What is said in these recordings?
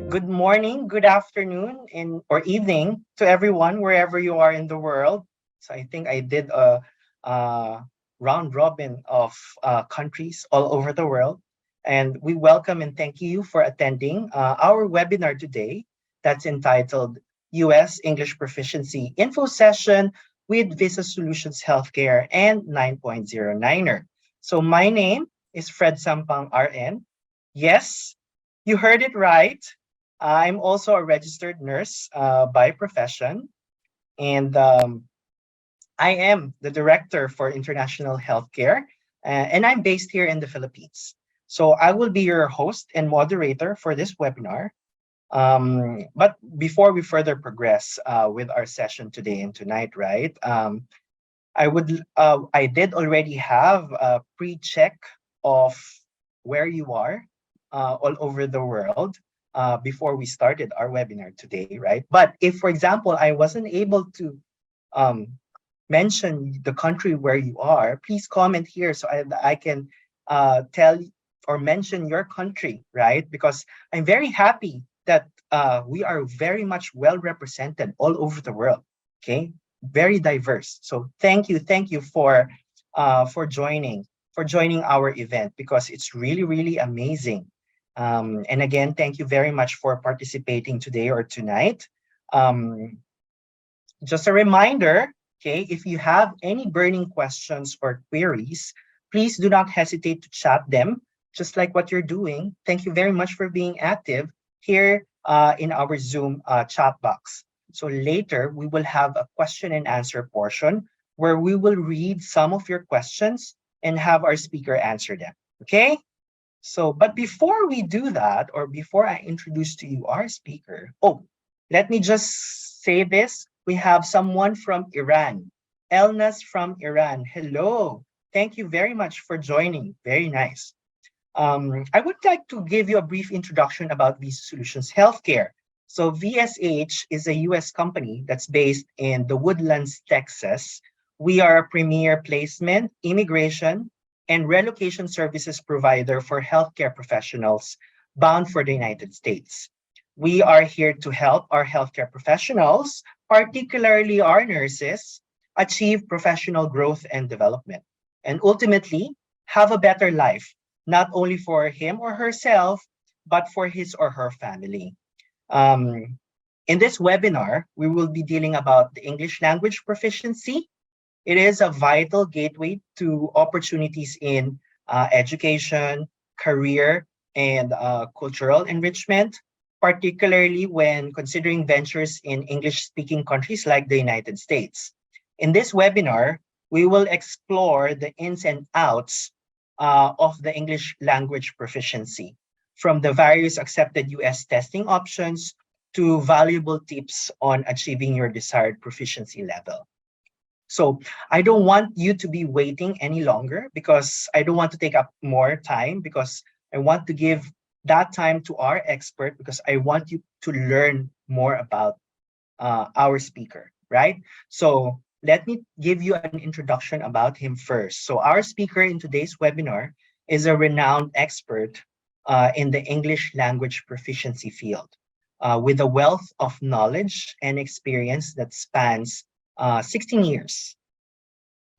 Good morning, good afternoon, or evening to everyone wherever you are in the world. So I think I did a round robin of countries all over the world, and we welcome and thank you for attending our webinar today. That's entitled U.S. English Proficiency Info Session with Visa Solutions Healthcare and 9.09er. So my name is Fred Sampang RN. Yes, you heard it right. I'm also a registered nurse by profession, and I am the director for international healthcare, and I'm based here in the Philippines. So I will be your host and moderator for this webinar. But before we further progress with our session today and tonight, right? I did already have a pre-check of where you are all over the world before we started our webinar today, right? But if, for example, I wasn't able to um, mention the country where you are, please comment here so I can tell or mention your country, right? Because I'm very happy that we are very much well represented all over the world. Okay, very diverse. So thank you for joining our event because it's really amazing. And again, thank you very much for participating today or tonight. Um, just a reminder, okay, if you have any burning questions or queries, please do not hesitate to chat them, just like what you're doing. Thank you very much for being active here in our Zoom chat box. So later, we will have a question and answer portion where we will read some of your questions and have our speaker answer them. Okay? So, but before we do that, or before I introduce to you our speaker, let me just say this. We have someone from Iran, Elnas from Iran. Hello. Thank you very much for joining. Very nice. I would like to give you a brief introduction about Visa Solutions Healthcare. So VSH is a US company that's based in the Woodlands, Texas. We are a premier placement, immigration, and relocation services provider for healthcare professionals bound for the United States. We are here to help our healthcare professionals, particularly our nurses, achieve professional growth and development, and ultimately have a better life, not only for him or herself, but for his or her family. Um, in this webinar, we will be dealing about the English language proficiency. It is a vital gateway to opportunities in education, career, and cultural enrichment, particularly when considering ventures in English-speaking countries like the United States. In this webinar, we will explore the ins and outs of the English language proficiency, from the various accepted US testing options to valuable tips on achieving your desired proficiency level. So I don't want you to be waiting any longer because I don't want to take up more time because I want to give that time to our expert because I want you to learn more about our speaker, right? So let me give you an introduction about him first. So our speaker in today's webinar is a renowned expert in the English language proficiency field with a wealth of knowledge and experience that spans 16 years.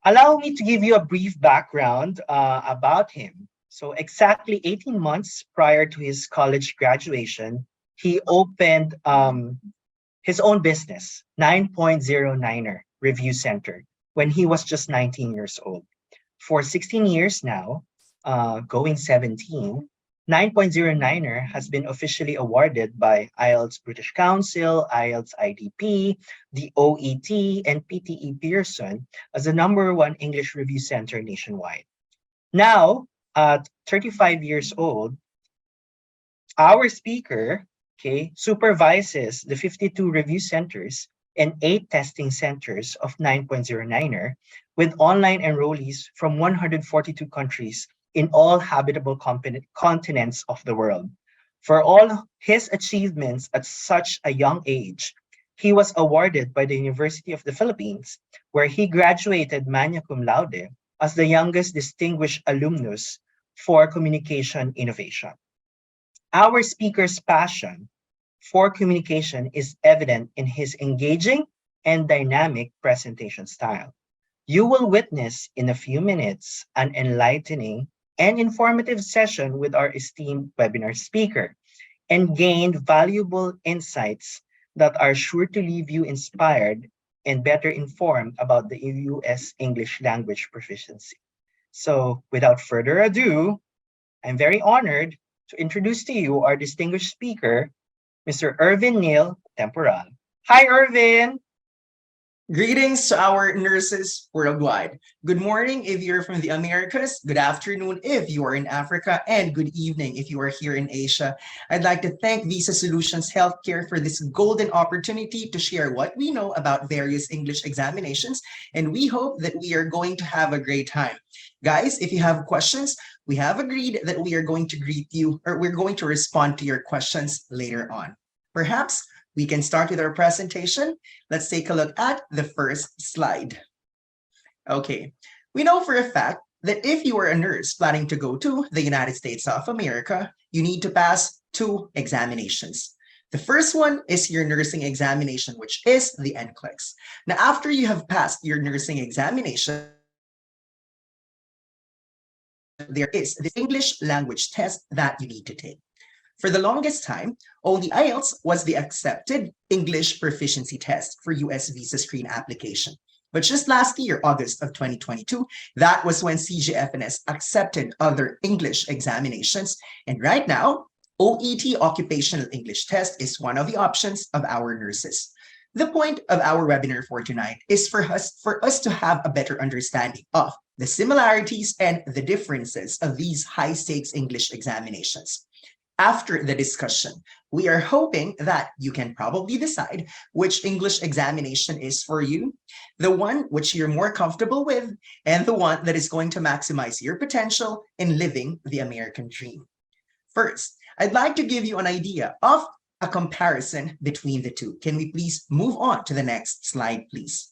Allow me to give you a brief background about him. So exactly 18 months prior to his college graduation, he opened his own business, 9.09er Review Center, when he was just 19 years old. For 16 years now, going 17, 9.09er has been officially awarded by IELTS British Council, IELTS IDP, the OET, and PTE Pearson as the #1 English review center nationwide. Now, at 35 years old, our speaker, okay, supervises the 52 review centers and 8 testing centers of 9.09er with online enrollees from 142 countries in all habitable continents of the world. For all his achievements at such a young age, he was awarded by the University of the Philippines, where he graduated magna cum laude as the youngest distinguished alumnus for communication innovation. Our speaker's passion for communication is evident in his engaging and dynamic presentation style. You will witness in a few minutes an enlightening and informative session with our esteemed webinar speaker and gain valuable insights that are sure to leave you inspired and better informed about the US English language proficiency. So, without further ado, I'm very honored to introduce to you our distinguished speaker, Mr. Irvin Neil Temporal. Hi, Irvin. Greetings to our nurses worldwide. Good morning if you're from the Americas, good afternoon if you are in Africa, and good evening if you are here in Asia. I'd like to thank Visa Solutions Healthcare for this golden opportunity to share what we know about various English examinations, and we hope that we are going to have a great time. Guys, if you have questions, we have agreed that we are going to greet you, or we're going to respond to your questions later on. Perhaps we can start with our presentation. Let's take a look at the first slide. Okay, we know for a fact that if you are a nurse planning to go to the United States of America, you need to pass two examinations. The first one is your nursing examination, which is the NCLEX. Now, after you have passed your nursing examination, there is the English language test that you need to take. For the longest time, only IELTS was the accepted English proficiency test for US visa screen application. But just last year, August of 2022, that was when CGFNS accepted other English examinations. And right now, OET Occupational English Test is one of the options of our nurses. The point of our webinar for tonight is for us to have a better understanding of the similarities and the differences of these high-stakes English examinations. After the discussion, we are hoping that you can probably decide which English examination is for you, the one which you're more comfortable with, and the one that is going to maximize your potential in living the American dream. First, I'd like to give you an idea of a comparison between the two. Can we please move on to the next slide, please?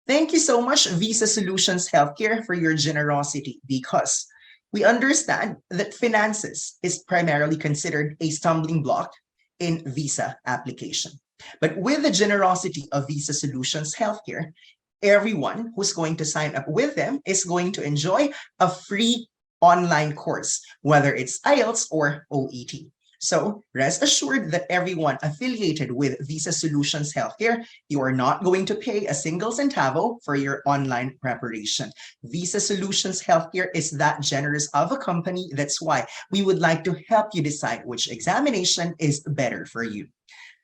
Thank you so much, Visa Solutions Healthcare, for your generosity, because we understand that finances is primarily considered a stumbling block in visa application. But with the generosity of Visa Solutions Healthcare, everyone who's going to sign up with them is going to enjoy a free online course, whether it's IELTS or OET. So rest assured that everyone affiliated with Visa Solutions Healthcare, you are not going to pay a single centavo for your online preparation. Visa Solutions Healthcare is that generous of a company. That's why we would like to help you decide which examination is better for you.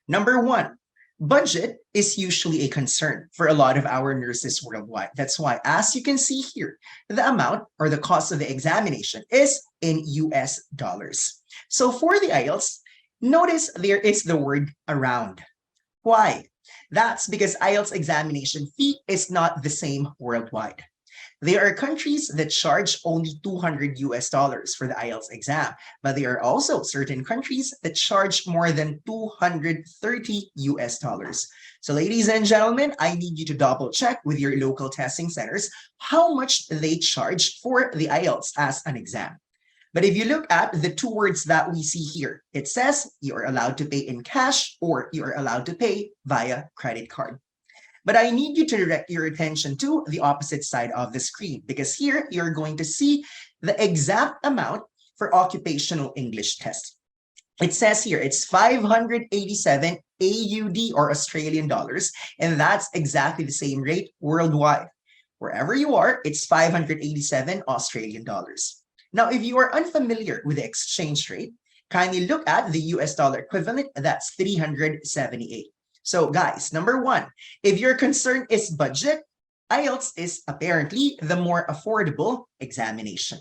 Number one, budget is usually a concern for a lot of our nurses worldwide. That's why, as you can see here, the amount or the cost of the examination is in US dollars. So for the IELTS, notice there is the word around. Why? That's because IELTS examination fee is not the same worldwide. There are countries that charge only 200 US dollars for the IELTS exam, but there are also certain countries that charge more than 230 US dollars. So ladies and gentlemen, I need you to double check with your local testing centers how much they charge for the IELTS as an exam. But if you look at the two words that we see here, it says you're allowed to pay in cash or you're allowed to pay via credit card. But I need you to direct your attention to the opposite side of the screen, because here you're going to see the exact amount for occupational English test. It says here it's 587 AUD or Australian dollars, and that's exactly the same rate worldwide. Wherever you are, it's 587 Australian dollars. Now, if you are unfamiliar with the exchange rate, kindly look at the US dollar equivalent, that's 378. So guys, number one, if your concern is budget, IELTS is apparently the more affordable examination.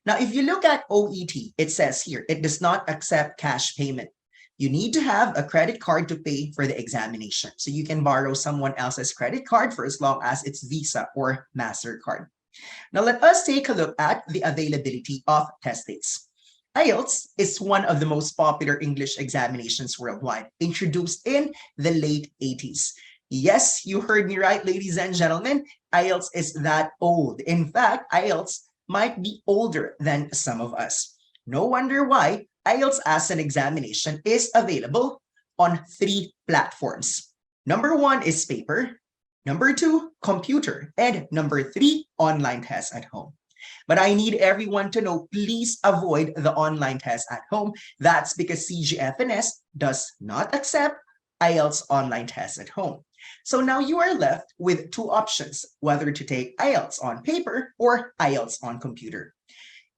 Now, if you look at OET, it says here, it does not accept cash payment. You need to have a credit card to pay for the examination. So you can borrow someone else's credit card for as long as it's Visa or MasterCard. Now, let us take a look at the availability of test dates. IELTS is one of the most popular English examinations worldwide, introduced in the late 80s. Yes, you heard me right, ladies and gentlemen. IELTS is that old. In fact, IELTS might be older than some of us. No wonder why IELTS as an examination is available on 3 platforms. Number 1 is paper, number 2, computer, and number 3, online tests at home. But I need everyone to know, please avoid the online test at home. That's because CGFNS does not accept IELTS online tests at home. So now you are left with 2 options, whether to take IELTS on paper or IELTS on computer.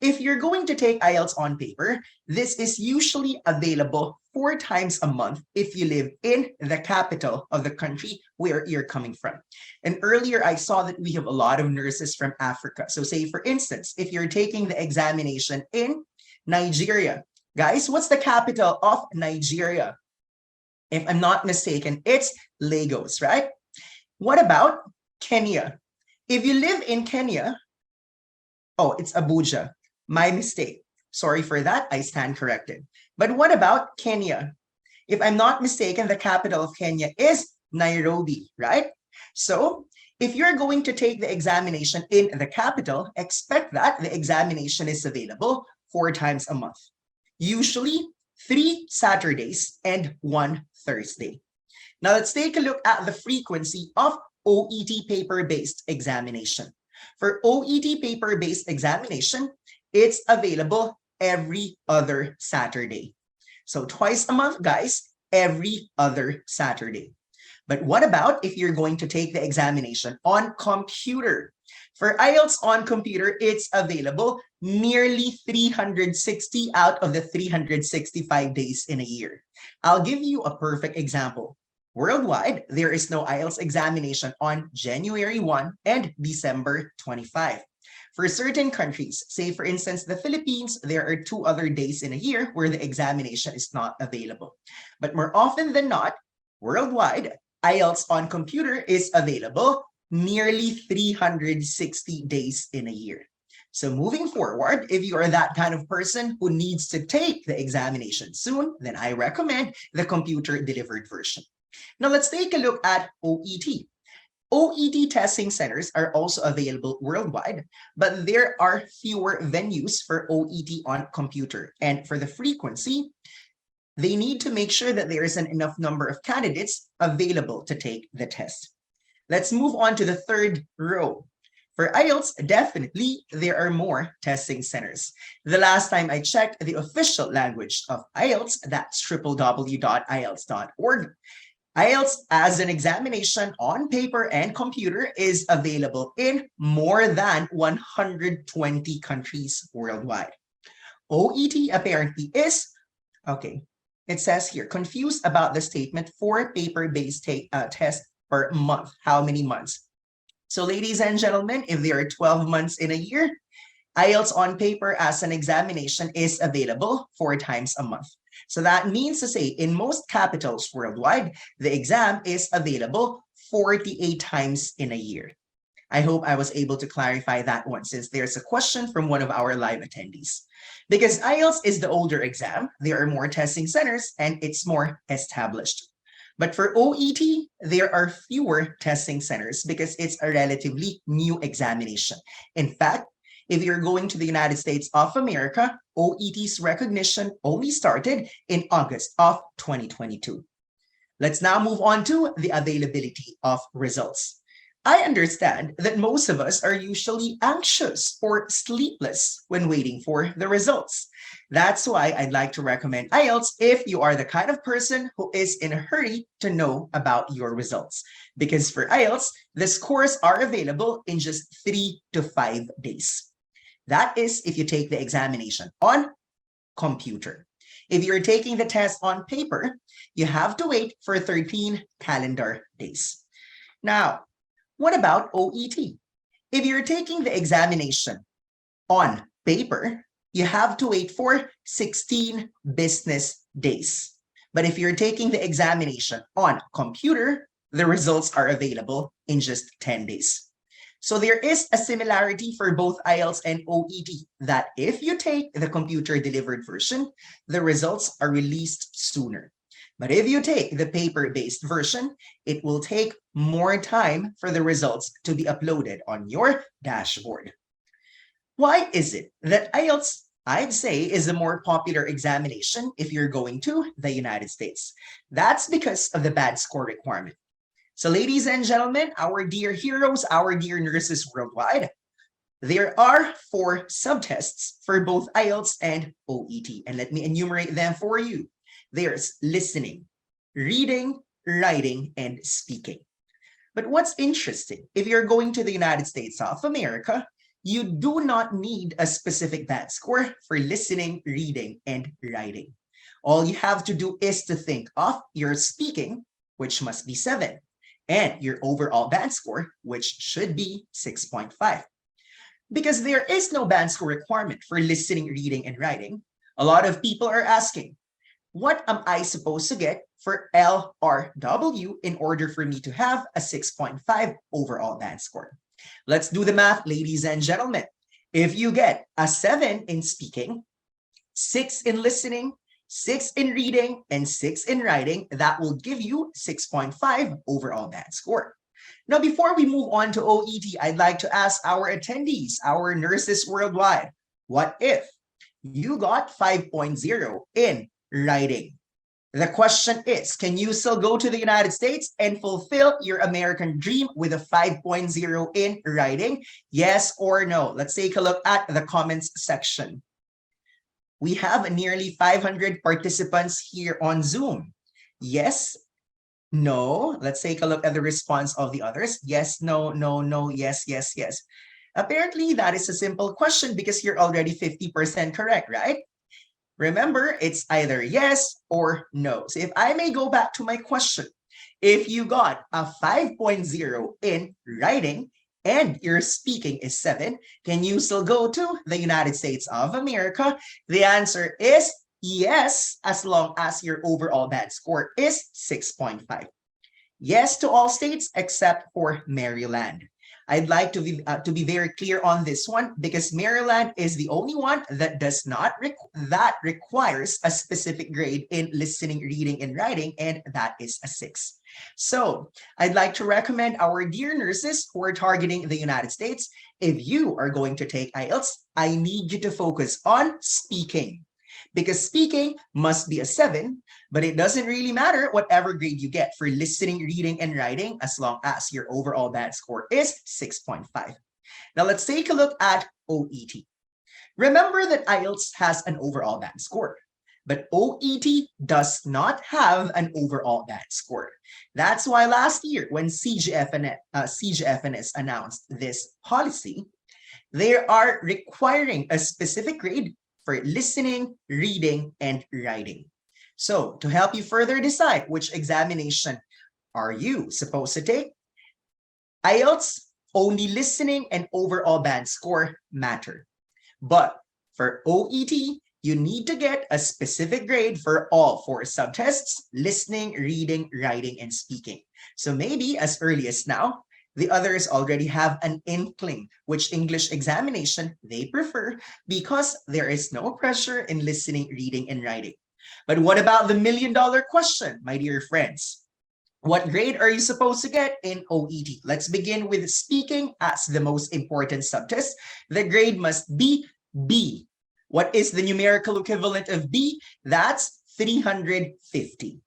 If you're going to take IELTS on paper, this is usually available 4 times a month if you live in the capital of the country where you're coming from. And earlier I saw that we have a lot of nurses from Africa. So say for instance, if you're taking the examination in Nigeria, guys, what's the capital of Nigeria? If I'm not mistaken, it's Lagos, right? What about Kenya? If you live in Kenya, oh, it's Abuja. My mistake. Sorry for that. I stand corrected. But what about Kenya? If I'm not mistaken, the capital of Kenya is Nairobi, right? So if you're going to take the examination in the capital, expect that the examination is available 4 times a month. Usually 3 Saturdays and 1 Thursday. Now let's take a look at the frequency of OET paper-based examination. For OET paper-based examination, it's available every other Saturday. So twice a month, guys, every other Saturday. But what about if you're going to take the examination on computer? For IELTS on computer, it's available nearly 360 out of the 365 days in a year. I'll give you a perfect example. Worldwide, there is no IELTS examination on January 1 and December 25. For certain countries, say for instance, the Philippines, there are 2 other days in a year where the examination is not available. But more often than not, worldwide, IELTS on computer is available nearly 360 days in a year. So moving forward, if you are that kind of person who needs to take the examination soon, then I recommend the computer delivered version. Now let's take a look at OET. OET testing centers are also available worldwide, but there are fewer venues for OET on computer. And for the frequency, they need to make sure that there is an enough number of candidates available to take the test. Let's move on to the third row. For IELTS, definitely there are more testing centers. The last time I checked the official language of IELTS, that's www.ielts.org. IELTS as an examination on paper and computer is available in more than 120 countries worldwide. OET apparently is, okay, it says here, confused about the statement for paper-based test per month. How many months? So ladies and gentlemen, if there are 12 months in a year, IELTS on paper as an examination is available 4 times a month. So that means to say in most capitals worldwide, the exam is available 48 times in a year. I hope I was able to clarify that one since there's a question from one of our live attendees. Because IELTS is the older exam, there are more testing centers and it's more established. But for OET, there are fewer testing centers because it's a relatively new examination. In fact, if you're going to the United States of America, OET's recognition only started in August of 2022. Let's now move on to the availability of results. I understand that most of us are usually anxious or sleepless when waiting for the results. That's why I'd like to recommend IELTS if you are the kind of person who is in a hurry to know about your results. Because for IELTS, the scores are available in just 3 to 5 days. That is if you take the examination on computer. If you're taking the test on paper, you have to wait for 13 calendar days. Now, what about OET? If you're taking the examination on paper, you have to wait for 16 business days. But if you're taking the examination on computer, the results are available in just 10 days. So there is a similarity for both IELTS and OET that if you take the computer delivered version, the results are released sooner. But if you take the paper-based version, it will take more time for the results to be uploaded on your dashboard. Why is it that IELTS I'd say is a more popular examination if you're going to the United States. That's because of the bad score requirement. So ladies and gentlemen, our dear heroes, our dear nurses worldwide, there are 4 subtests for both IELTS and OET. And let me enumerate them for you. There's listening, reading, writing, and speaking. But what's interesting, if you're going to the United States of America, you do not need a specific band score for listening, reading, and writing. All you have to do is to think of your speaking, which must be 7, and your overall band score, which should be 6.5. Because there is no band score requirement for listening, reading, and writing, a lot of people are asking, what am I supposed to get for LRW in order for me to have a 6.5 overall band score? Let's do the math, ladies and gentlemen. If you get a 7 in speaking, 6 in listening, 6 in reading, and 6 in writing, that will give you 6.5 overall band score. Now, before we move on to OET, I'd like to ask our attendees, our nurses worldwide, what if you got 5.0 in writing? The question is, can you still go to the United States and fulfill your American dream with a 5.0 in writing? Yes or no? Let's take a look at the comments section. We have nearly 500 participants here on Zoom. Yes, no. Let's take a look at the response of the others. Yes, no, no, no, yes, yes, yes. Apparently, that is a simple question because you're already 50% correct, right? Remember, it's either yes or no. So if I may go back to my question, if you got a 5.0 in writing and your speaking is 7, can you still go to the United States of America? The answer is yes, as long as your overall band score is 6.5. Yes to all states except for Maryland. I'd like to be very clear on this one because Maryland is the only one that does not requires a specific grade in listening, reading, and writing, and that is a 6. So I'd like to recommend our dear nurses who are targeting the United States, if you are going to take IELTS, I need you to focus on speaking. Because speaking must be a 7, but it doesn't really matter whatever grade you get for listening, reading, and writing as long as your overall band score is 6.5. Now let's take a look at OET. Remember that IELTS has an overall band score, but OET does not have an overall band score. That's why last year when CGFNS announced this policy, they are requiring a specific grade for listening, reading, and writing. So to help you further decide which examination are you supposed to take, IELTS, only listening and overall band score matter. But for OET, you need to get a specific grade for all 4 subtests, listening, reading, writing, and speaking. So maybe as early as now, the others already have an inkling which English examination they prefer because there is no pressure in listening, reading, and writing. But what about the million-dollar question, my dear friends? What grade are you supposed to get in OET? Let's begin with speaking as the most important subtest. The grade must be B. What is the numerical equivalent of B? That's 350.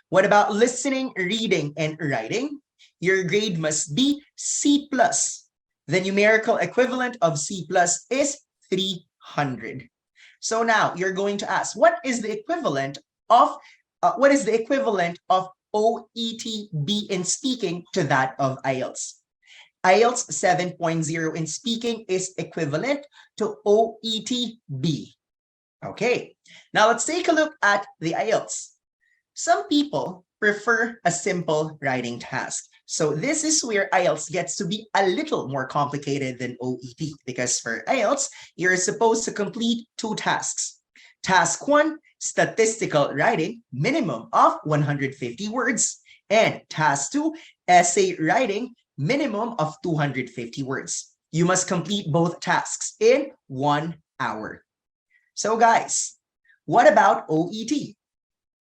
What about listening, reading, and writing? Your grade must be C+. The numerical equivalent of C+ is 300. So now you're going to ask, what is the equivalent of OET B in speaking to that of IELTS? IELTS 7.0 in speaking is equivalent to OET B. Okay, now let's take a look at the IELTS. Some people prefer a simple writing task. So this is where IELTS gets to be a little more complicated than OET because for IELTS, you're supposed to complete 2 tasks. Task 1, statistical writing, minimum of 150 words. And task 2, essay writing, minimum of 250 words. You must complete both tasks in 1 hour. So guys, what about OET?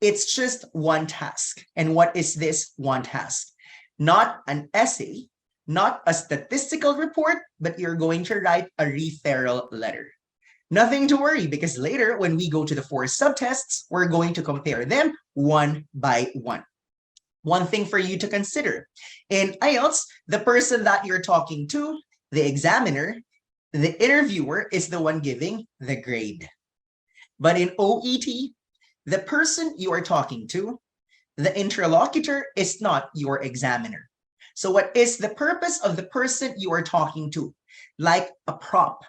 It's just 1 task. And what is this 1 task? Not an essay, not a statistical report, but you're going to write a referral letter. Nothing to worry, because later when we go to the 4 subtests, we're going to compare them one by one. One thing for you to consider. In IELTS, the person that you're talking to, the examiner, the interviewer, is the one giving the grade. But in OET, the person you are talking to, the interlocutor, is not your examiner. So what is the purpose of the person you are talking to? Like a prop.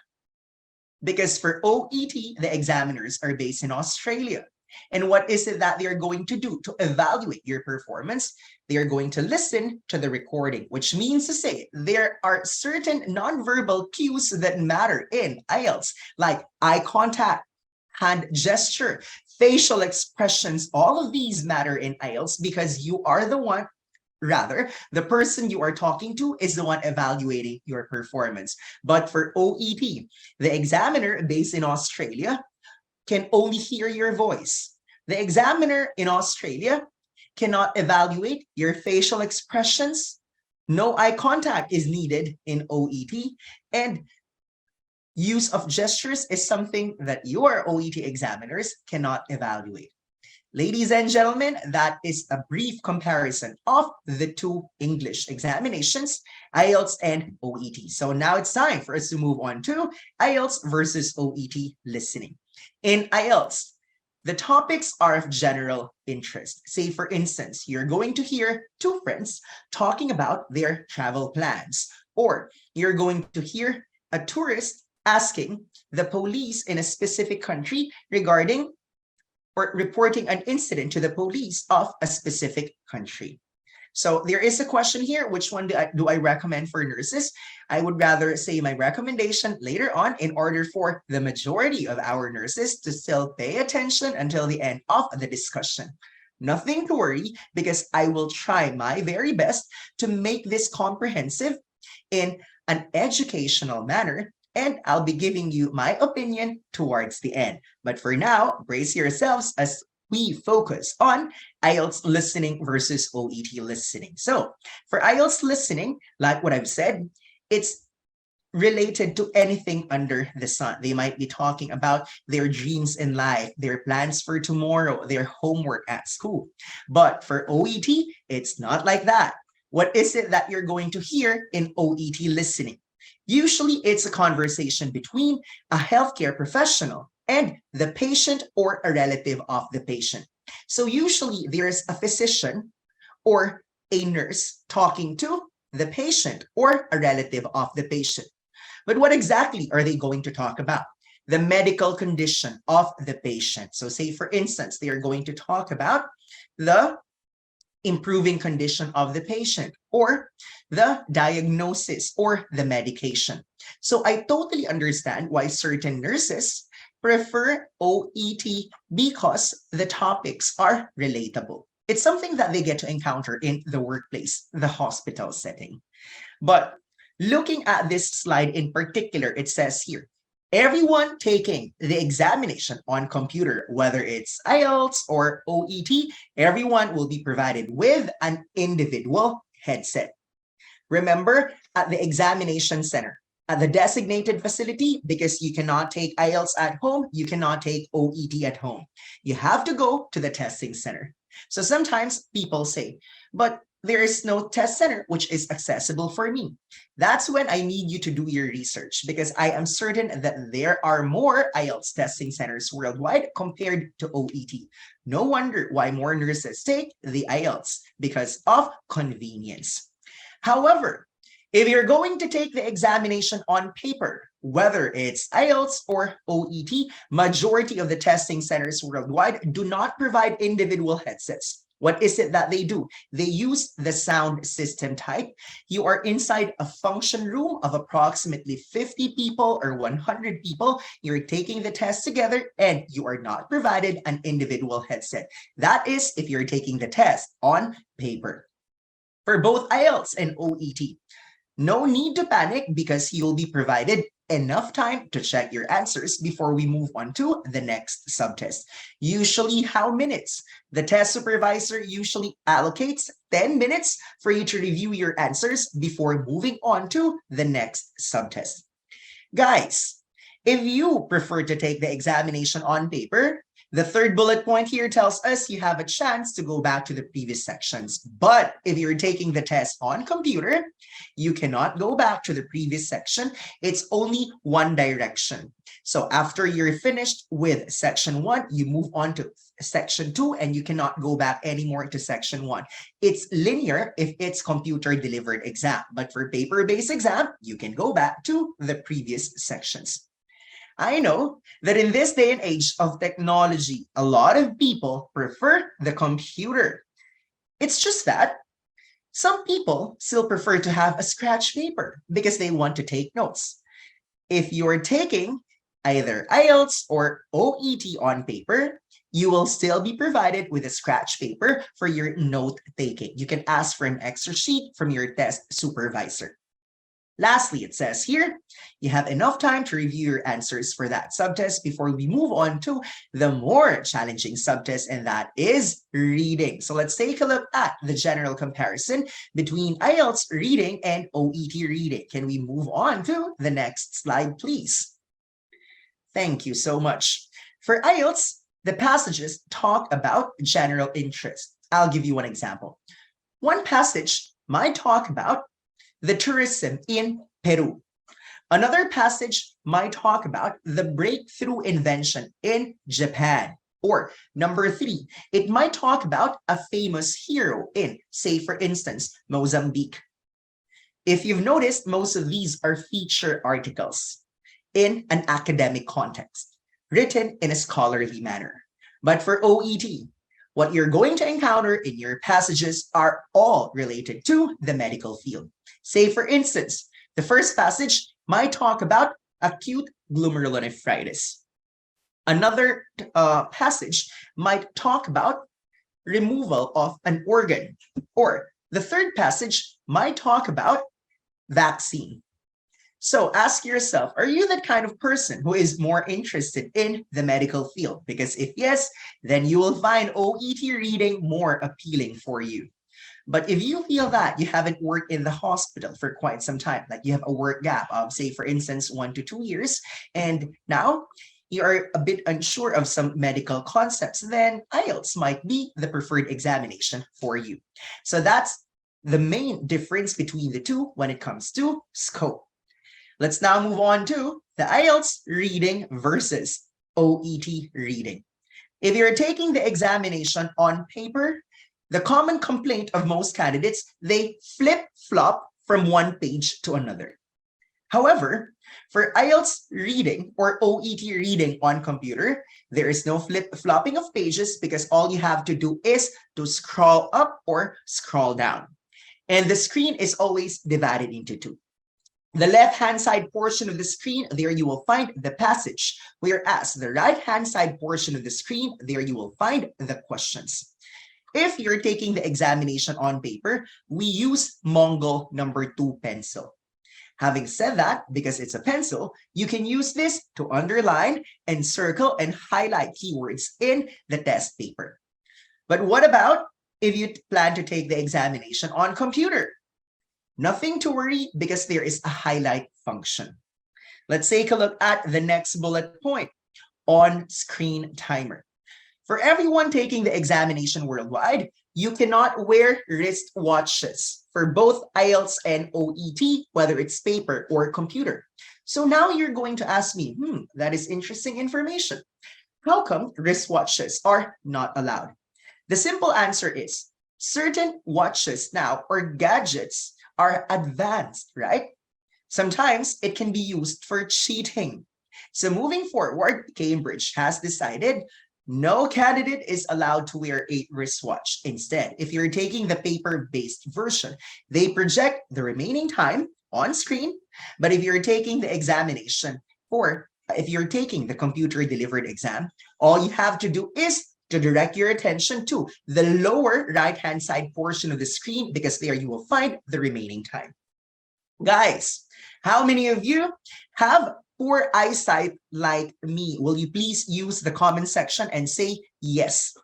Because for OET, the examiners are based in Australia. And what is it that they're going to do to evaluate your performance? They are going to listen to the recording, which means to say there are certain nonverbal cues that matter in IELTS, like eye contact, hand gesture, facial expressions. All of these matter in IELTS because you are the one, rather, the person you are talking to is the one evaluating your performance. But for OET, the examiner based in Australia can only hear your voice. The examiner in Australia cannot evaluate your facial expressions. No eye contact is needed in OET, and use of gestures is something that your OET examiners cannot evaluate. Ladies and gentlemen, that is a brief comparison of the two English examinations, IELTS and OET. So now it's time for us to move on to IELTS versus OET listening. In IELTS, the topics are of general interest. Say, for instance, you're going to hear two friends talking about their travel plans, or you're going to hear a tourist asking the police in a specific country regarding or reporting an incident to the police of a specific country. So there is a question here, which one do I recommend for nurses? I would rather say my recommendation later on in order for the majority of our nurses to still pay attention until the end of the discussion. Nothing to worry, because I will try my very best to make this comprehensive in an educational manner, and I'll be giving you my opinion towards the end. But for now, brace yourselves as we focus on IELTS listening versus OET listening. So for IELTS listening, like what I've said, it's related to anything under the sun. They might be talking about their dreams in life, their plans for tomorrow, their homework at school. But for OET, it's not like that. What is it that you're going to hear in OET listening? Usually it's a conversation between a healthcare professional and the patient or a relative of the patient. So usually there's a physician or a nurse talking to the patient or a relative of the patient. But what exactly are they going to talk about? The medical condition of the patient. So say, for instance, they are going to talk about the improving condition of the patient or the diagnosis or the medication. So I totally understand why certain nurses prefer OET because the topics are relatable. It's something that they get to encounter in the workplace, the hospital setting. But looking at this slide in particular, it says here, everyone taking the examination on computer, whether it's IELTS or OET, everyone will be provided with an individual headset. Remember, at the examination center, at the designated facility, because you cannot take IELTS at home, you cannot take OET at home. You have to go to the testing center. So sometimes people say, but there is no test center which is accessible for me. That's when I need you to do your research, because I am certain that there are more IELTS testing centers worldwide compared to OET. No wonder why more nurses take the IELTS, because of convenience. However, if you're going to take the examination on paper, whether it's IELTS or OET, majority of the testing centers worldwide do not provide individual headsets. What is it that they do? They use the sound system type. You are inside a function room of approximately 50 people or 100 people. You're taking the test together and you are not provided an individual headset. That is if you're taking the test on paper. For both IELTS and OET, no need to panic because you'll be provided enough time to check your answers before we move on to the next subtest. Usually, how minutes? The test supervisor usually allocates 10 minutes for you to review your answers before moving on to the next subtest. Guys, If you prefer to take the examination on paper, the third bullet point here tells us you have a chance to go back to the previous sections. But if you're taking the test on computer, you cannot go back to the previous section. It's only one direction. So after you're finished with section 1, you move on to section 2, and you cannot go back anymore to section 1. It's linear if it's computer delivered exam, but for paper-based exam, you can go back to the previous sections. I know that in this day and age of technology, a lot of people prefer the computer. It's just that some people still prefer to have a scratch paper because they want to take notes. If you're taking either IELTS or OET on paper, you will still be provided with a scratch paper for your note taking. You can ask for an extra sheet from your test supervisor. Lastly, it says here, you have enough time to review your answers for that subtest before we move on to the more challenging subtest, and that is reading. So let's take a look at the general comparison between IELTS reading and OET reading. Can we move on to the next slide, please? Thank you so much. For IELTS, the passages talk about general interest. I'll give you one example. One passage might talk about the tourism in Peru. Another passage might talk about the breakthrough invention in Japan. Or number 3, it might talk about a famous hero in, say for instance, Mozambique. If you've noticed, most of these are feature articles in an academic context, written in a scholarly manner. But for OET, what you're going to encounter in your passages are all related to the medical field. Say, for instance, the first passage might talk about acute glomerulonephritis. Another passage might talk about removal of an organ. Or the third passage might talk about vaccine. So ask yourself, are you that kind of person who is more interested in the medical field? Because if yes, then you will find OET reading more appealing for you. But if you feel that you haven't worked in the hospital for quite some time, like you have a work gap of, say, for instance, 1 to 2 years, and now you are a bit unsure of some medical concepts, then IELTS might be the preferred examination for you. So that's the main difference between the two when it comes to scope. Let's now move on to the IELTS reading versus OET reading. If you're taking the examination on paper, the common complaint of most candidates, they flip-flop from one page to another. However, for IELTS reading or OET reading on computer, there is no flip-flopping of pages because all you have to do is to scroll up or scroll down. And the screen is always divided into two. The left-hand side portion of the screen, there you will find the passage, whereas the right-hand side portion of the screen, there you will find the questions. If you're taking the examination on paper, we use Mongol number 2 pencil. Having said that, because it's a pencil, you can use this to underline and circle and highlight keywords in the test paper. But what about if you plan to take the examination on computer? Nothing to worry because there is a highlight function. Let's take a look at the next bullet point, on-screen timer. For everyone taking the examination worldwide, you cannot wear wrist watches for both IELTS and OET, whether it's paper or computer. So now you're going to ask me, that is interesting information. How come wristwatches are not allowed? The simple answer is certain watches now or gadgets are advanced, right? Sometimes it can be used for cheating. So moving forward, Cambridge has decided no candidate is allowed to wear a wristwatch. Instead, if you're taking the paper-based version, they project the remaining time on screen. But if you're taking the examination or if you're taking the computer-delivered exam, all you have to do is to direct your attention to the lower right-hand side portion of the screen because there you will find the remaining time. Guys, how many of you have poor eyesight like me? Will you please use the comment section and say yes?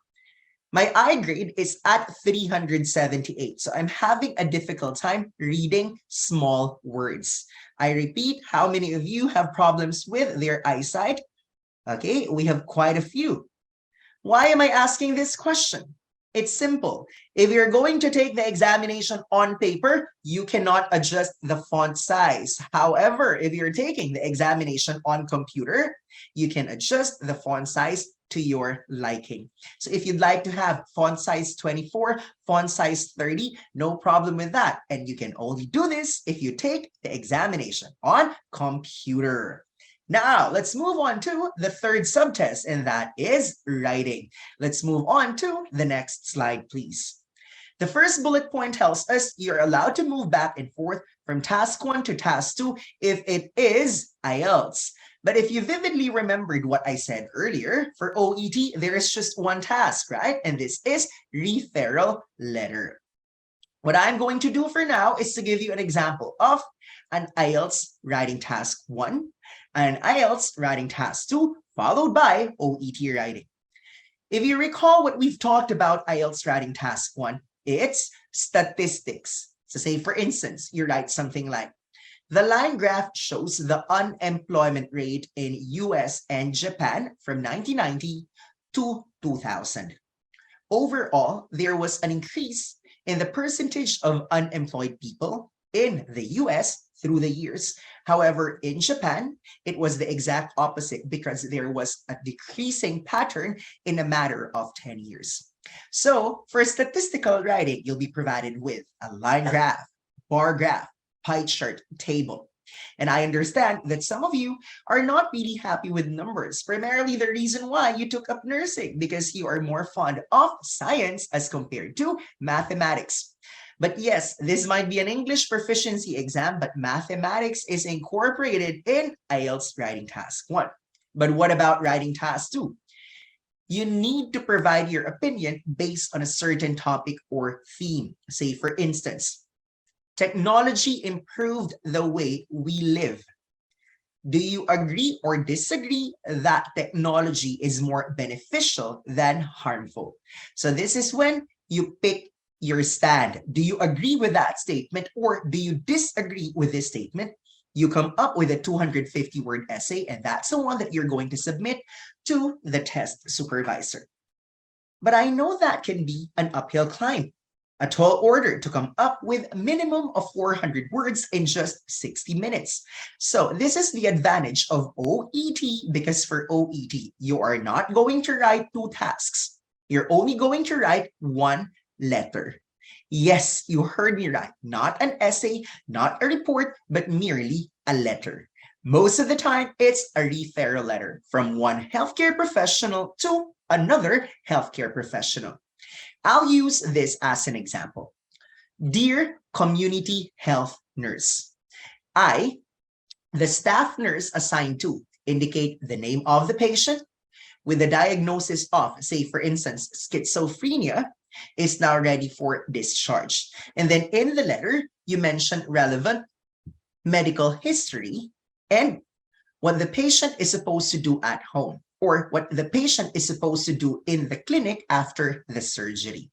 My I grade is at 378. So I'm having a difficult time reading small words. I repeat, how many of you have problems with their eyesight? Okay, we have quite a few. Why am I asking this question? It's simple. If you're going to take the examination on paper, you cannot adjust the font size. However, if you're taking the examination on computer, you can adjust the font size to your liking. So if you'd like to have font size 24, font size 30, no problem with that. And you can only do this if you take the examination on computer. Now, let's move on to the third subtest, and that is writing. Let's move on to the next slide, please. The first bullet point tells us you're allowed to move back and forth from task 1 to task 2 if it is IELTS. But if you vividly remembered what I said earlier, for OET, there is just one task, right? And this is referral letter. What I'm going to do for now is to give you an example of an IELTS writing task 1, an IELTS writing task 2, followed by OET writing. If you recall what we've talked about IELTS writing task 1, it's statistics. So say, for instance, you write something like, the line graph shows the unemployment rate in US and Japan from 1990 to 2000. Overall, there was an increase in the percentage of unemployed people in the US through the years. However, in Japan, it was the exact opposite because there was a decreasing pattern in a matter of 10 years. So for statistical writing, you'll be provided with a line graph, bar graph, pie chart, table. And I understand that some of you are not really happy with numbers. Primarily the reason why you took up nursing, because you are more fond of science as compared to mathematics. But yes, this might be an English proficiency exam, but mathematics is incorporated in IELTS writing task 1. But what about writing task 2? You need to provide your opinion based on a certain topic or theme. Say, for instance, technology improved the way we live. Do you agree or disagree that technology is more beneficial than harmful? So this is when you pick your stand. Do you agree with that statement or do you disagree with this statement? You come up with a 250-word essay, and that's the one that you're going to submit to the test supervisor. But I know that can be an uphill climb. A tall order to come up with a minimum of 400 words in just 60 minutes. So this is the advantage of OET, because for OET, you are not going to write 2 tasks. You're only going to write 1 letter. Yes, you heard me right. Not an essay, not a report, but merely a letter. Most of the time, it's a referral letter from one healthcare professional to another healthcare professional. I'll use this as an example. Dear community health nurse, I, the staff nurse assigned to, indicate the name of the patient with the diagnosis of, say, for instance, schizophrenia, is now ready for discharge. And then in the letter, you mention relevant medical history and what the patient is supposed to do at home, or what the patient is supposed to do in the clinic after the surgery.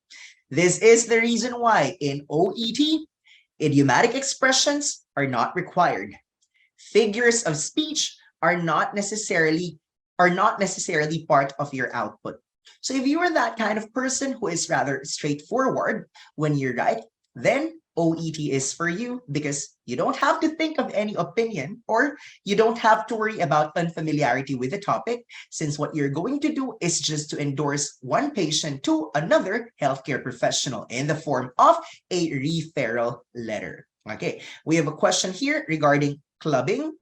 This is the reason why in OET, idiomatic expressions are not required. Figures of speech are not necessarily part of your output. So if you are that kind of person who is rather straightforward when you write, then OET is for you, because you don't have to think of any opinion, or you don't have to worry about unfamiliarity with the topic, since what you're going to do is just to endorse one patient to another healthcare professional in the form of a referral letter. Okay, we have a question here regarding clubbing.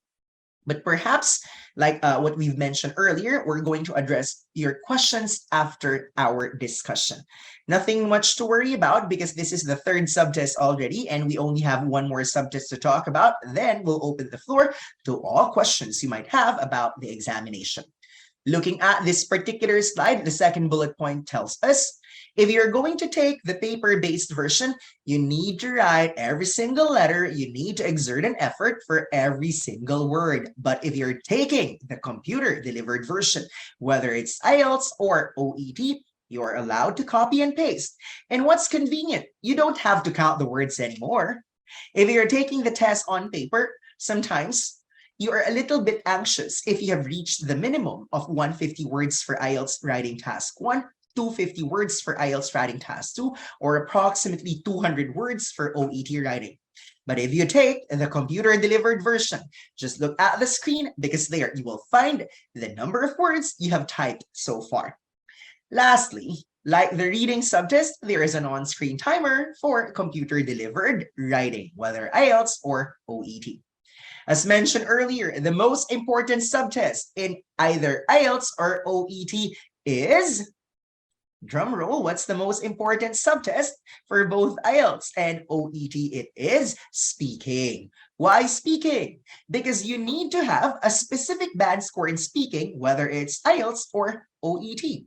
But perhaps, like what we've mentioned earlier, we're going to address your questions after our discussion. Nothing much to worry about, because this is the third subtest already, and we only have one more subtest to talk about. Then we'll open the floor to all questions you might have about the examination. Looking at this particular slide, the second bullet point tells us, if you're going to take the paper-based version, you need to write every single letter. You need to exert an effort for every single word. But if you're taking the computer-delivered version, whether it's IELTS or OET, You're allowed to copy and paste. And what's convenient, you don't have to count the words anymore. If you're taking the test on paper, sometimes you are a little bit anxious if you have reached the minimum of 150 words for IELTS writing task 1, 250 words for IELTS writing task 2, or approximately 200 words for OET writing. But if you take the computer-delivered version, just look at the screen because there you will find the number of words you have typed so far. Lastly, like the reading subtest, there is an on-screen timer for computer-delivered writing, whether IELTS or OET. As mentioned earlier, the most important subtest in either IELTS or OET is, drum roll, what's the most important subtest for both IELTS and OET? It is speaking. Why speaking? Because you need to have a specific band score in speaking, whether it's IELTS or OET.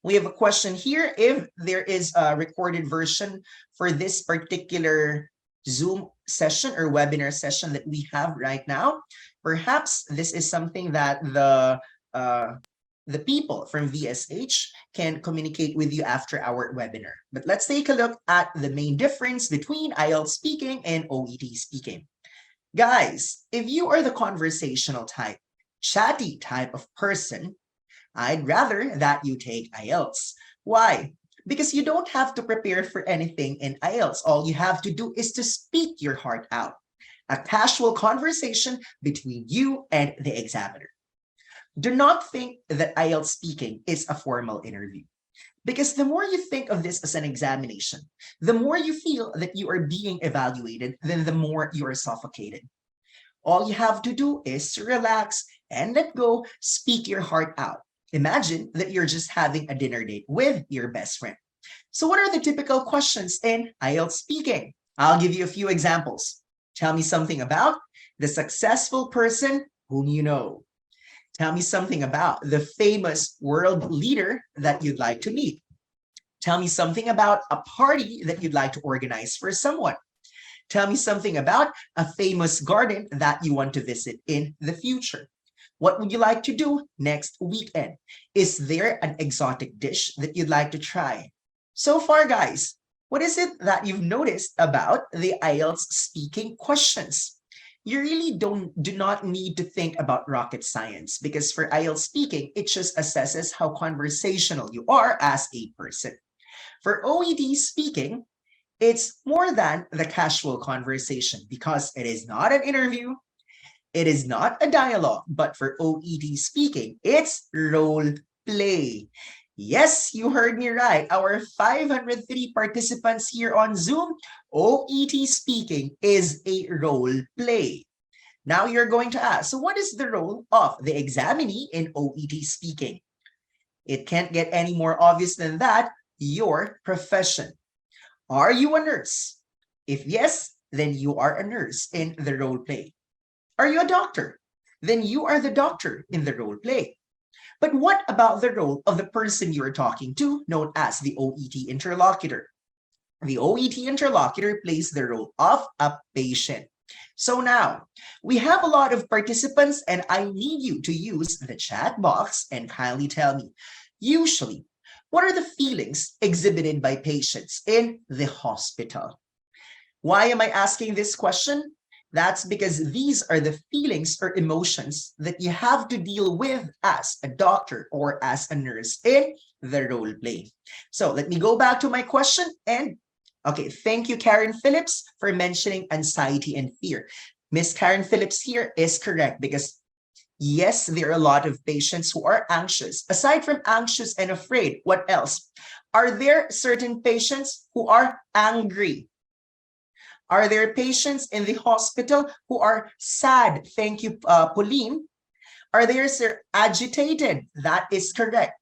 We have a question here. If there is a recorded version for this particular Zoom session or webinar session that we have right now, perhaps this is something that the people from VSH can communicate with you after our webinar. But let's take a look at the main difference between IELTS speaking and OET speaking. Guys, if you are the conversational type, chatty type of person, I'd rather that you take IELTS. Why? Because you don't have to prepare for anything in IELTS. All you have to do is to speak your heart out. A casual conversation between you and the examiner. Do not think that IELTS speaking is a formal interview. Because the more you think of this as an examination, the more you feel that you are being evaluated, then the more you are suffocated. All you have to do is to relax and let go, speak your heart out. Imagine that you're just having a dinner date with your best friend. So what are the typical questions in IELTS speaking? I'll give you a few examples. Tell me something about the successful person whom you know. Tell me something about the famous world leader that you'd like to meet. Tell me something about a party that you'd like to organize for someone. Tell me something about a famous garden that you want to visit in the future. What would you like to do next weekend? Is there an exotic dish that you'd like to try? So far, guys, what is it that you've noticed about the IELTS speaking questions? You really do not need to think about rocket science because for IELTS speaking, it just assesses how conversational you are as a person. For OET speaking, it's more than the casual conversation because it is not an interview. It is not a dialogue, but for OET speaking, it's role play. Yes, you heard me right. Our 503 participants here on Zoom, OET speaking is a role play. Now you're going to ask, so what is the role of the examinee in OET speaking? It can't get any more obvious than that, your profession. Are you a nurse? If yes, then you are a nurse in the role play. Are you a doctor? Then you are the doctor in the role play. But what about the role of the person you're talking to, known as the OET interlocutor? The OET interlocutor plays the role of a patient. So now, we have a lot of participants and I need you to use the chat box and kindly tell me, usually, what are the feelings exhibited by patients in the hospital? Why am I asking this question? That's because these are the feelings or emotions that you have to deal with as a doctor or as a nurse in the role play. So let me go back to my question and okay, thank you, Karen Phillips, for mentioning anxiety and fear. Miss Karen Phillips here is correct because yes, there are a lot of patients who are anxious. Aside from anxious and afraid, what else? Are there certain patients who are angry? Are there patients in the hospital who are sad? Thank you, Pauline. Are there agitated? That is correct.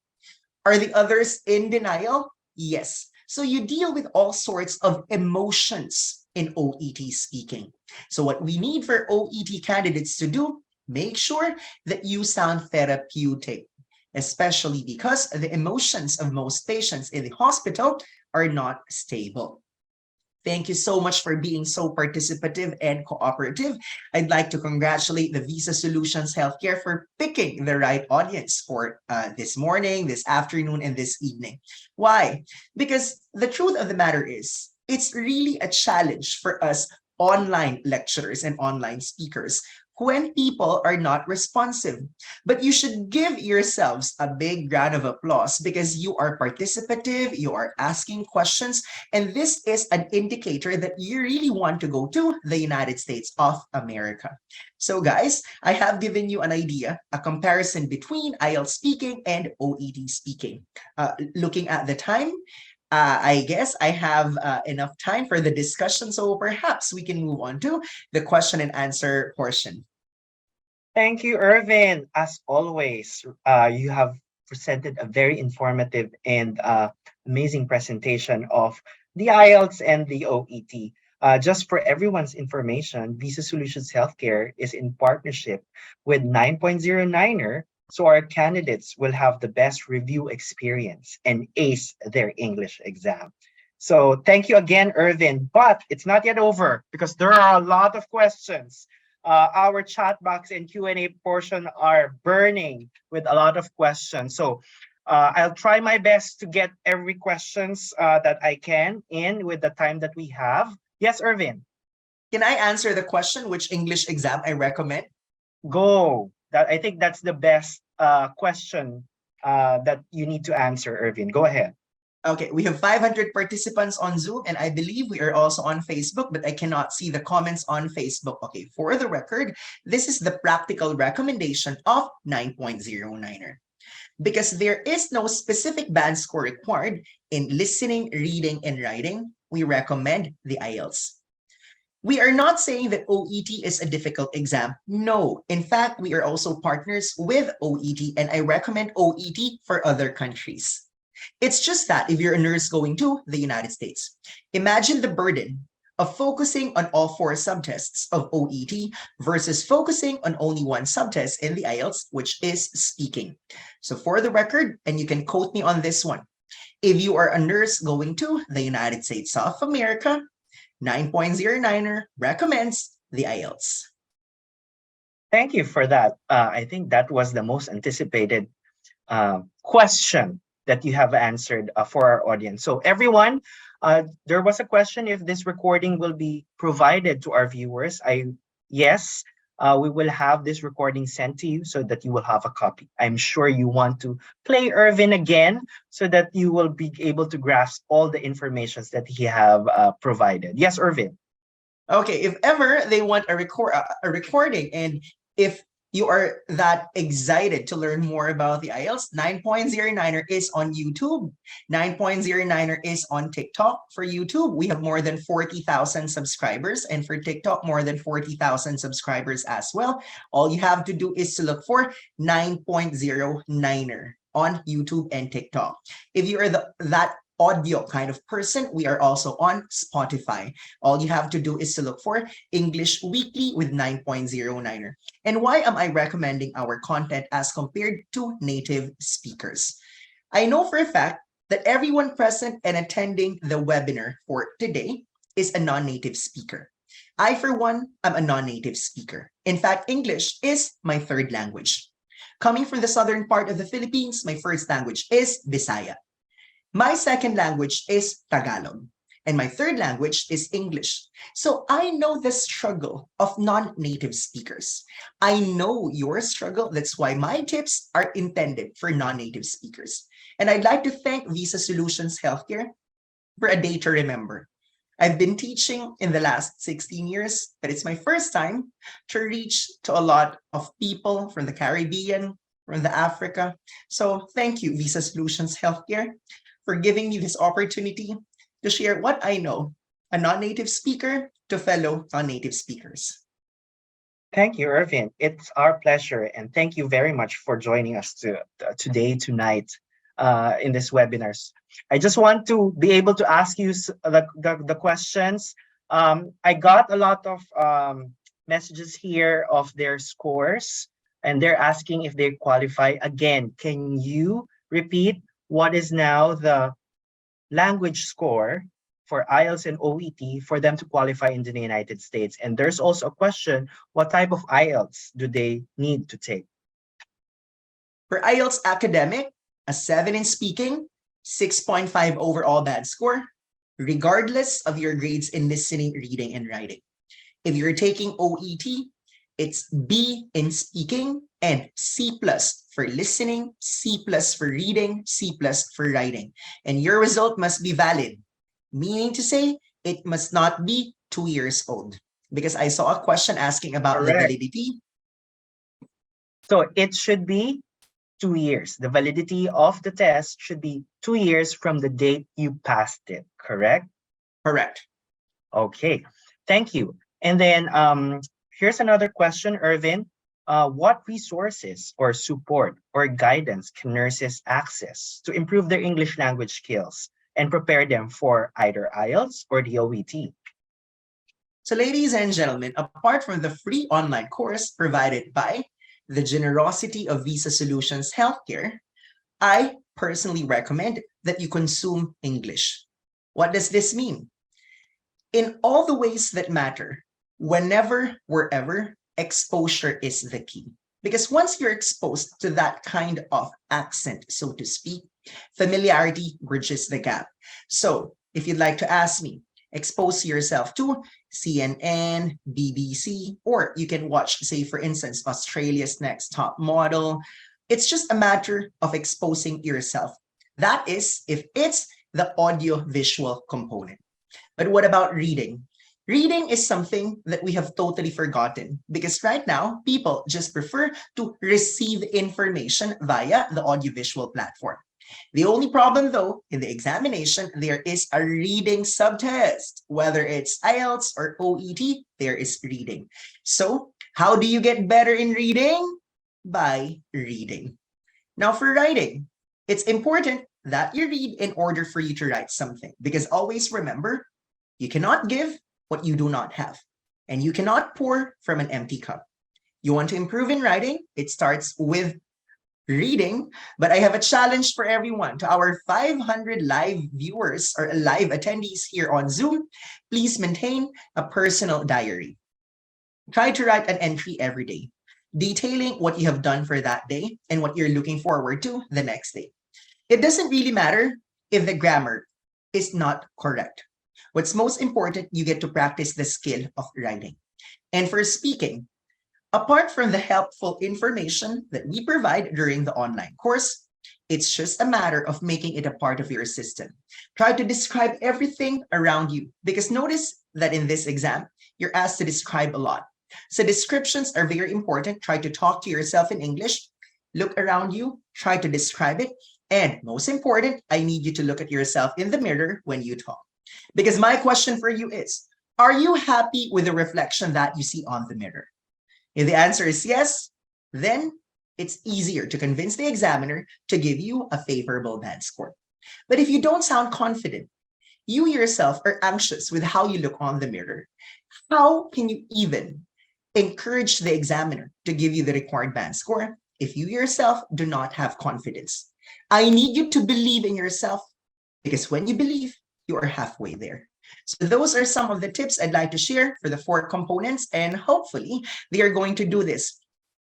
Are the others in denial? Yes. So you deal with all sorts of emotions in OET speaking. So what we need for OET candidates to do, make sure that you sound therapeutic, especially because the emotions of most patients in the hospital are not stable. Thank you so much for being so participative and cooperative. I'd like to congratulate the Visa Solutions Healthcare for picking the right audience for this morning, this afternoon, and this evening. Why? Because the truth of the matter is, it's really a challenge for us online lecturers and online speakers when people are not responsive. But you should give yourselves a big round of applause because you are participative, you are asking questions, and this is an indicator that you really want to go to the United States of America. So guys, I have given you an idea, a comparison between IELTS speaking and OET speaking. Looking at the time, I guess I have enough time for the discussion, so perhaps we can move on to the question and answer portion. Thank you, Irvin. As always, you have presented a very informative and amazing presentation of the IELTS and the OET. Just for everyone's information, Visa Solutions Healthcare is in partnership with 9.09er, so our candidates will have the best review experience and ace their English exam. So thank you again, Irvin. But it's not yet over because there are a lot of questions. Our chat box and Q&A portion are burning with a lot of questions. So I'll try my best to get every questions that I can in with the time that we have. Yes, Irvin. Can I answer the question which English exam I recommend? Go. I think that's the best question that you need to answer, Irvin. Go ahead. Okay, we have 500 participants on Zoom, and I believe we are also on Facebook, but I cannot see the comments on Facebook. Okay, for the record, this is the practical recommendation of 9.09er. Because there is no specific band score required in listening, reading, and writing, we recommend the IELTS. We are not saying that OET is a difficult exam. No, in fact, we are also partners with OET, and I recommend OET for other countries. It's just that if you're a nurse going to the United States, imagine the burden of focusing on all 4 subtests of OET versus focusing on only one subtest in the IELTS, which is speaking. So for the record, and you can quote me on this one, if you are a nurse going to the United States of America, 9.09er recommends the IELTS. Thank you for that. I think that was the most anticipated question that you have answered for our audience. So everyone, there was a question if this recording will be provided to our viewers. Yes, we will have this recording sent to you so that you will have a copy. I'm sure you want to play Irvin again so that you will be able to grasp all the information that he have provided. Yes, Irvin. Okay, if ever they want a recording, and if you are that excited to learn more about the IELTS, 9.09er is on YouTube. 9.09er is on TikTok. For YouTube, we have more than 40,000 subscribers, and for TikTok, more than 40,000 subscribers as well. All you have to do is to look for 9.09er on YouTube and TikTok. If you are that audio kind of person, we are also on Spotify. All you have to do is to look for English Weekly with 9.09er. And why am I recommending our content as compared to native speakers? I know for a fact that everyone present and attending the webinar for today is a non-native speaker. I, for one, am a non-native speaker. In fact, English is my 3rd language. Coming from the southern part of the Philippines, my 1st language is Bisaya. My 2nd language is Tagalog, and my 3rd language is English. So I know the struggle of non-native speakers. I know your struggle. That's why my tips are intended for non-native speakers. And I'd like to thank Visa Solutions Healthcare for a day to remember. I've been teaching in the last 16 years, but it's my first time to reach to a lot of people from the Caribbean, from the Africa. So thank you, Visa Solutions Healthcare, for giving me this opportunity to share what I know, a non-native speaker to fellow non-native speakers. Thank you, Irvin. It's our pleasure, and thank you very much for joining us today, tonight, in this webinars. I just want to be able to ask you the questions. I got a lot of messages here of their scores, and they're asking if they qualify. Again, can you repeat what is now the language score for IELTS and OET for them to qualify in the United States? And there's also a question, what type of IELTS do they need to take? For IELTS academic, a 7 in speaking, 6.5 overall band score, regardless of your grades in listening, reading, and writing. If you're taking OET, it's B in speaking and C plus for listening, C plus for reading, C plus for writing. And your result must be valid, meaning to say it must not be 2 years old. Because I saw a question asking about the Correct. validity. So it should be 2 years. The validity of the test should be 2 years from the date you passed it, correct? Correct. Okay, thank you. And then here's another question, Irvin. What resources or support or guidance can nurses access to improve their English language skills and prepare them for either IELTS or the OET? So ladies and gentlemen, apart from the free online course provided by the generosity of Visa Solutions Healthcare, I personally recommend that you consume English. What does this mean? In all the ways that matter, whenever, wherever, exposure is the key. Because once you're exposed to that kind of accent, so to speak, familiarity bridges the gap. So if you'd like to ask me, expose yourself to CNN, BBC, or you can watch, say, for instance, Australia's Next Top Model. It's just a matter of exposing yourself. That is, if it's the audio-visual component. But what about reading? Reading is something that we have totally forgotten because right now, people just prefer to receive information via the audiovisual platform. The only problem though, in the examination, there is a reading subtest. Whether it's IELTS or OET, there is reading. So how do you get better in reading? By reading. Now for writing, it's important that you read in order for you to write something because always remember, you cannot give what you do not have, and you cannot pour from an empty cup. You want to improve in writing? It starts with reading, but I have a challenge for everyone. To our 500 live viewers or live attendees here on Zoom, please maintain a personal diary. Try to write an entry every day, detailing what you have done for that day and what you're looking forward to the next day. It doesn't really matter if the grammar is not correct. What's most important, you get to practice the skill of writing. And for speaking, apart from the helpful information that we provide during the online course, it's just a matter of making it a part of your system. Try to describe everything around you because notice that in this exam, you're asked to describe a lot. So descriptions are very important. Try to talk to yourself in English, look around you, try to describe it. And most important, I need you to look at yourself in the mirror when you talk. Because my question for you is, are you happy with the reflection that you see on the mirror? If the answer is yes, then it's easier to convince the examiner to give you a favorable band score. But if you don't sound confident, you yourself are anxious with how you look on the mirror, how can you even encourage the examiner to give you the required band score if you yourself do not have confidence? I need you to believe in yourself because when you believe, you are halfway there. So those are some of the tips I'd like to share for the 4 components, and hopefully they are going to do this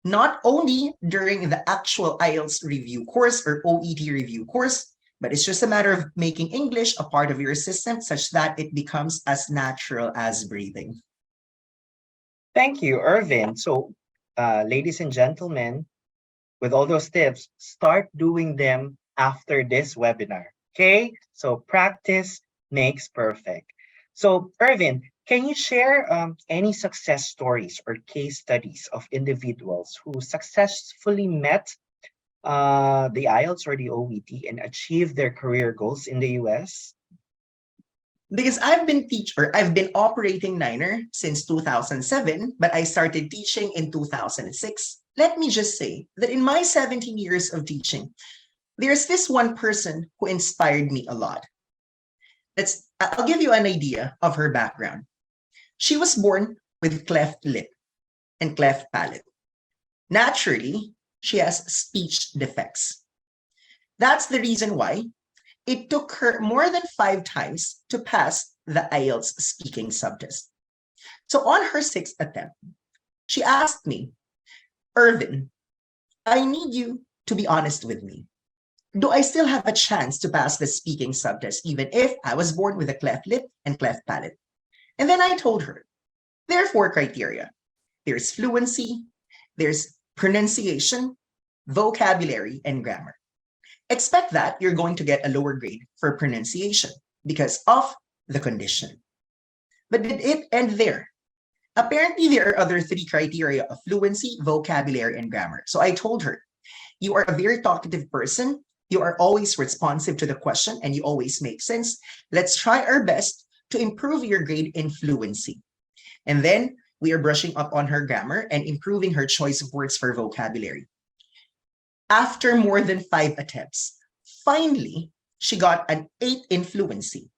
not only during the actual IELTS review course or OET review course, but it's just a matter of making English a part of your system such that it becomes as natural as breathing. Thank you, Irvin. So, ladies and gentlemen, with all those tips, start doing them after this webinar. Okay? So practice makes perfect. So, Irvin, can you share any success stories or case studies of individuals who successfully met the IELTS or the OET and achieved their career goals in the US? Because I've been operating Niner since 2007, but I started teaching in 2006. Let me just say that in my 17 years of teaching, there's this one person who inspired me a lot. I'll give you an idea of her background. She was born with cleft lip and cleft palate. Naturally, she has speech defects. That's the reason why It took her more than 5 times to pass the IELTS speaking subtest. So on her 6th attempt, she asked me, Irvin, I need you to be honest with me. Do I still have a chance to pass the speaking subtest even if I was born with a cleft lip and cleft palate? And then I told her, there are 4 criteria. There's fluency, there's pronunciation, vocabulary, and grammar. Expect that you're going to get a lower grade for pronunciation because of the condition. But did it end there? Apparently, there are other 3 criteria of fluency, vocabulary, and grammar. So I told her, you are a very talkative person. You are always responsive to the question and you always make sense. Let's try our best to improve your grade in fluency. And then we are brushing up on her grammar and improving her choice of words for vocabulary. After more than 5 attempts, finally, she got an 8 in fluency,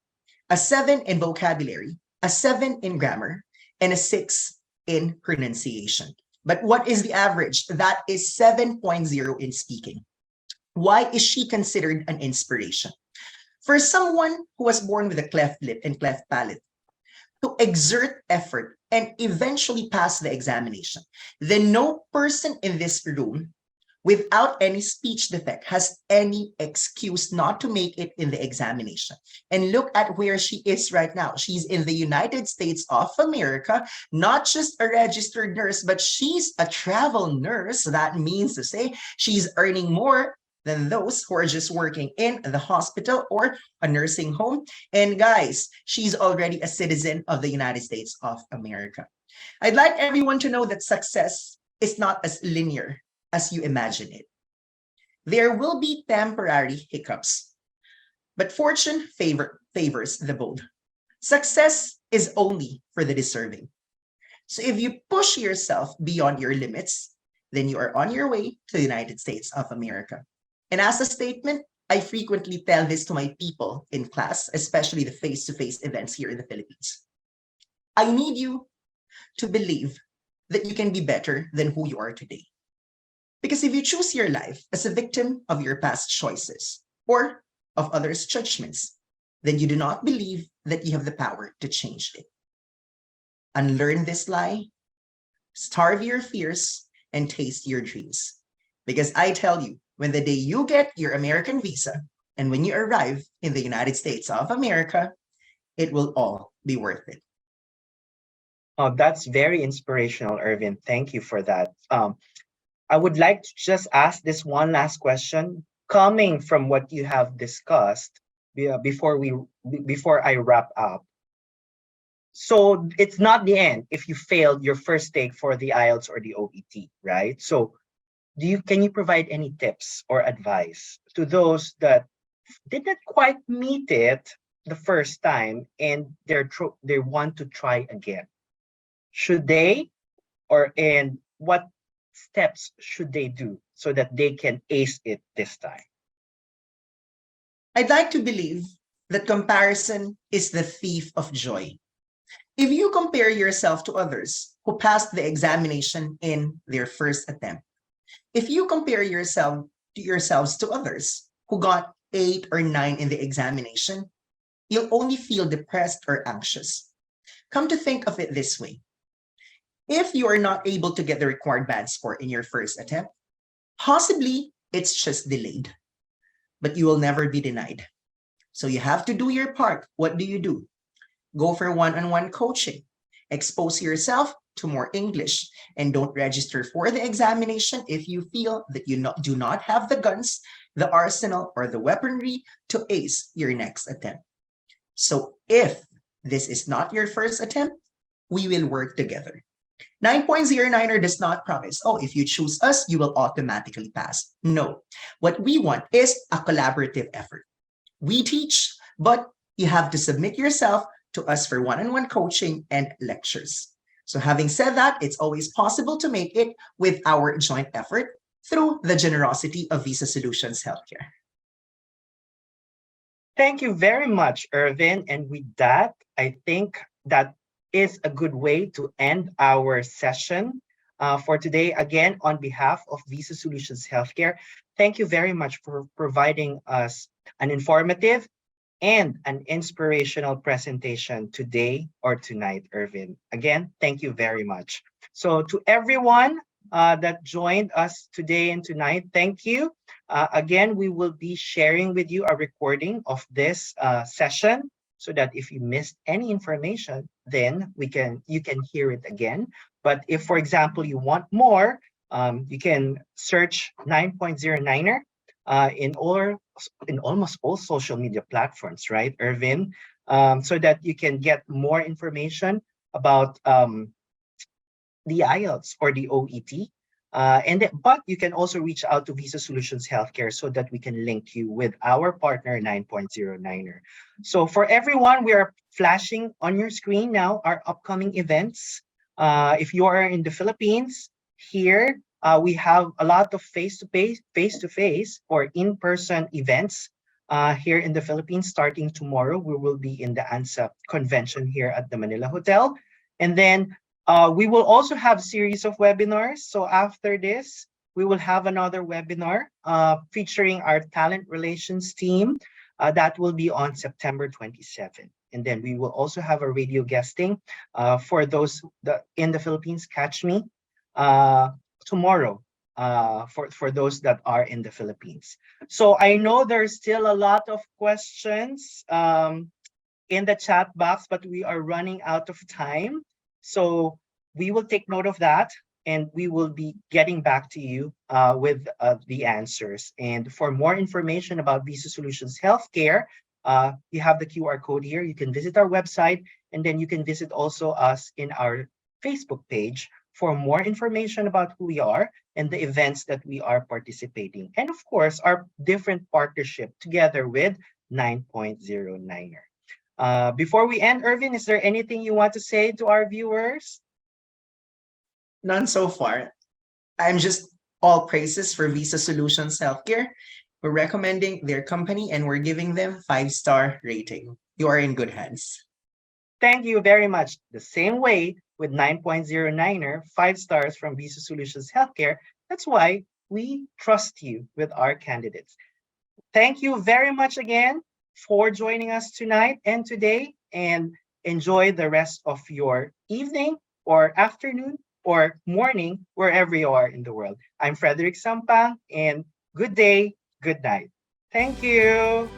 a 7 in vocabulary, a 7 in grammar, and a 6 in pronunciation. But what is the average? That is 7.0 in speaking. Why is she considered an inspiration? For someone who was born with a cleft lip and cleft palate, to exert effort and eventually pass the examination, then no person in this room without any speech defect has any excuse not to make it in the examination. And look at where she is right now. She's in the United States of America, not just a registered nurse, but she's a travel nurse. That means to say she's earning more than those who are just working in the hospital or a nursing home. And guys, she's already a citizen of the United States of America. I'd like everyone to know that success is not as linear as you imagine it. There will be temporary hiccups, but fortune favors the bold. Success is only for the deserving. So if you push yourself beyond your limits, then you are on your way to the United States of America. And as a statement, I frequently tell this to my people in class, especially the face-to-face events here in the Philippines. I need you to believe that you can be better than who you are today. Because if you choose your life as a victim of your past choices or of others' judgments, then you do not believe that you have the power to change it. Unlearn this lie, starve your fears, and taste your dreams. Because I tell you, when the day you get your American visa and when you arrive in the United States of America, it will all be worth it. Oh, that's very inspirational, Irvin. Thank you for that. I would like to just ask this one last question, coming from what you have discussed before I wrap up. So it's not the end if you failed your first take for the IELTS or the OET, right? So can you provide any tips or advice to those that didn't quite meet it the first time and they want to try again? Should they, and what steps should they do so that they can ace it this time? I'd like to believe that comparison is the thief of joy. If you compare yourself to others who passed the examination in their first attempt, if you compare yourselves to others who got 8 or 9 in the examination, you'll only feel depressed or anxious. Come to think of it this way. If you are not able to get the required band score in your first attempt, possibly it's just delayed, but you will never be denied. So you have to do your part. What do? Go for one-on-one coaching. Expose yourself to more English and don't register for the examination if you feel that you do not have the guns, the arsenal, or the weaponry to ace your next attempt. So if this is not your first attempt, we will work together. 9.09er does not promise, oh, if you choose us, you will automatically pass. No. What we want is a collaborative effort. We teach, but you have to submit yourself to us for one-on-one coaching and lectures. So having said that, it's always possible to make it with our joint effort through the generosity of Visa Solutions Healthcare. Thank you very much, Irvin. And with that, I think that is a good way to end our session for today. Again, on behalf of Visa Solutions Healthcare, thank you very much for providing us an informative and an inspirational presentation today or tonight, Irvin. Again, thank you very much. So to everyone that joined us today and tonight, thank you. Again, we will be sharing with you a recording of this session so that if you missed any information, then you can hear it again. But if, for example, you want more, you can search 9.09er in almost all social media platforms, right, Irvin? So that you can get more information about the IELTS or the OET. But you can also reach out to Visa Solutions Healthcare so that we can link you with our partner 9.09er. So for everyone, we are flashing on your screen now our upcoming events. If you are in the Philippines, here we have a lot of face-to-face or in-person events here in the Philippines. Starting tomorrow, we will be in the ANSA convention here at the Manila Hotel. And then we will also have series of webinars. So after this, we will have another webinar featuring our talent relations team. That will be on September 27th. And then we will also have a radio guesting for those in the Philippines. Catch me tomorrow for those that are in the Philippines. So I know there's still a lot of questions in the chat box, but we are running out of time. So we will take note of that and we will be getting back to you with the answers. And for more information about Visa Solutions Healthcare, you have the QR code here. You can visit our website and then you can visit also us in our Facebook page for more information about who we are and the events that we are participating. And of course, our different partnership together with 9.09er. Before we end, Irvin, is there anything you want to say to our viewers? None so far. I'm just all praises for Visa Solutions Healthcare. We're recommending their company and we're giving them 5-star rating. You are in good hands. Thank you very much. The same way with 9.09er, 5 stars from Visa Solutions Healthcare. That's why we trust you with our candidates. Thank you very much again for joining us tonight and today, and enjoy the rest of your evening or afternoon or morning, wherever you are in the world. I'm Frederick Sampang, and good day, good night. Thank you.